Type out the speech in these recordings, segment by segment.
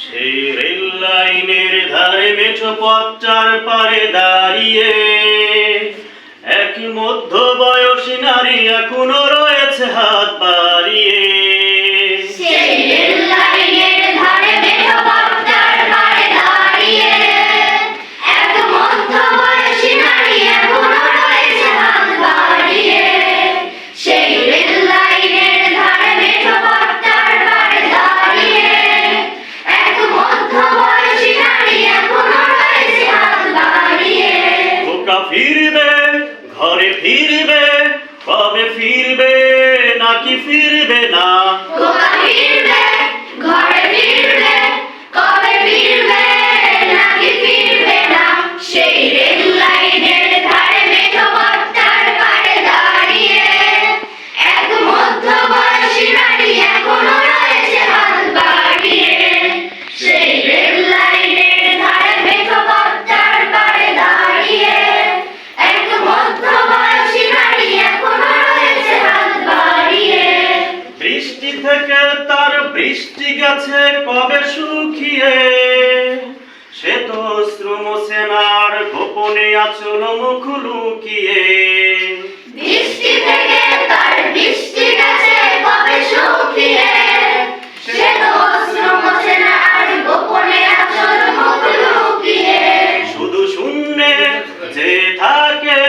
সেই রেল লাইনের ধারে মেঠো পথটার পারে দাঁড়িয়ে এক মধ্য বয়সী নারী এখনো রয়েছে হাত বাড়িয়ে। সেই রেল লাইনের ধারে মেঠো পথটার পারে দাঁড়িয়ে এক মধ্য বয়সী নারী এখনো রয়েছে হাত বাড়িয়ে। সেই রেল লাইনের ধারে মেঠো পথটার পারে দাঁড়িয়ে এক মধ্য বয়সী নারী এখনো রয়েছে হাত বাড়িয়ে। খোকা ফিরবে, ঘরে ফিরবে, কবে ফিরবে নাকি ফিরবে না? খোকা ফিরবে, ঘরে ফিরবে, কবে ফিরবে নাকি ফিরবে না? সেই রেল লাইনের ধারে মেঠো পথটার পারে দাঁড়িয়ে এক মধ্য বয়সী নারী এখনো রয়েছে হাত বাড়িয়ে। সেই রেল লাইনের ধারে মেঠো পথটার পারে দাঁড়িয়ে এক মধ্য বয়সী নারী এখনো রয়েছে হাত বাড়িয়ে। বৃষ্টি থেকে তার বৃষ্টি গেছে কবে শুকিয়ে, সে তো শ্রম সেনার গোপনে আচল মুখ লুকিয়ে। বৃষ্টি থেকে তার বৃষ্টি গেছে কবে শুকিয়ে, সে তো শ্রম সেনার গোপনে আচল মুখ লুকিয়ে। শুধু শূন্যে যে থাকে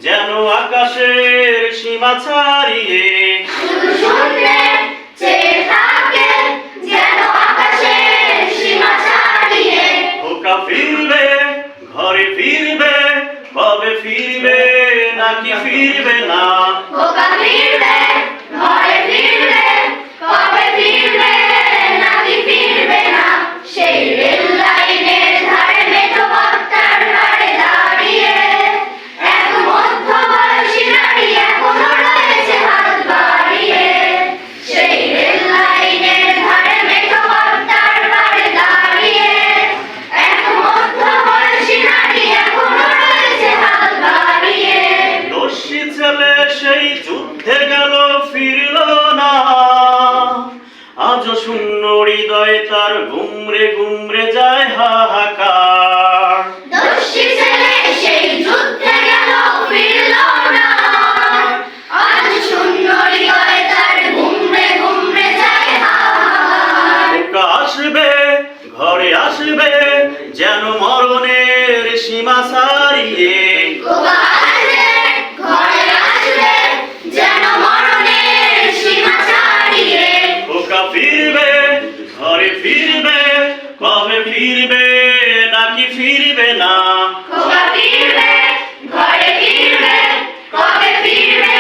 যেন আকাশের সীমা ছাড়িয়ে। শুধু শূন্যে চেয়ে থাকে যেন আকাশের সীমা ছাড়িয়ে। খোকা ফিরবে, ঘরে ফিরবে, কবে ফিরবে নাকি ফিরবে না? খোকা ফিরবে, ঘরে ফিরবে, কবে ফিরবে নাকি ফিরবে না? সেই রেল লাইনের ধারে মেঠো পথটার পারে দাঁড়িয়ে এক মধ্য বয়সী নারী এখনো রয়েছে হাত বাড়িয়ে। সেই রেল লাইনের ধারে মেঠো পথটার পারে দাঁড়িয়ে এক মধ্য বয়সী নারী এখনো রয়েছে হাত বাড়িয়ে। দস্যি ছেলে সেই যুদ্ধে গেল ফিরল না, আজও শূন্য হৃদয় তার গুমরে গুমরে যায় হাহাকার। দস্যি ছেলে সেই যুদ্ধে গেল ফিরল না, আজ শূন্য হৃদয় তার গুমরে গুমরে যায় হাহাকার। খোকা আসবে, ঘরে আসবে, যেন মরণের সীমা ছাড়িয়ে। খোকা আসবে, ঘরে আসবে, যেন মরণের সীমা ছাড়িয়ে। খোকা ফিরবে, ঘরে ফিরবে, কবে ফিরবে নাকি ফিরবে না? খোকা ফিরবে, ঘরে ফিরবে, কবে ফিরবে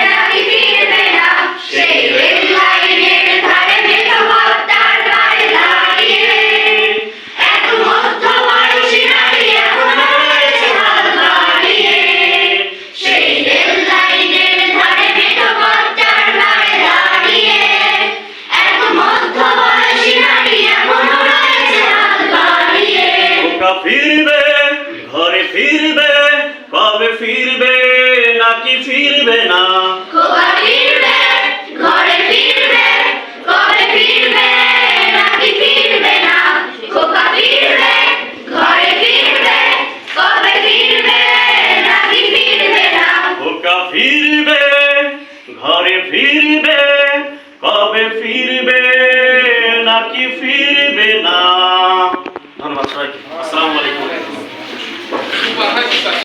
নাকি ফিরবে না? সেই রেল লাইনের ধারে মেঠো পথটার পারে দাঁড়িয়ে এক মধ্য বয়সী নারী এখনো রয়েছে হাত বাড়িয়ে। সেই রেল লাইনের ধারে মেঠো পথটার পারে দাঁড়িয়ে এক মধ্য বয়সী নারী এখনো রয়েছে হাত বাড়িয়ে। খোকা ফিরবে, ঘরে ফিরবে, কবে ফিরবে নাকি ফিরবে না? খোকা ফিরবে, ঘরে ফিরবে, কবে ফিরবে নাকি ফিরবে না? খোকা ফিরবে, ঘরে ফিরবে, কবে ফিরবে নাকি ফিরবে না? খোকা ফিরবে, ঘরে ফিরবে, কবে ফিরবে নাকি ফিরবে না? ধন্যবাদ সবাইকে।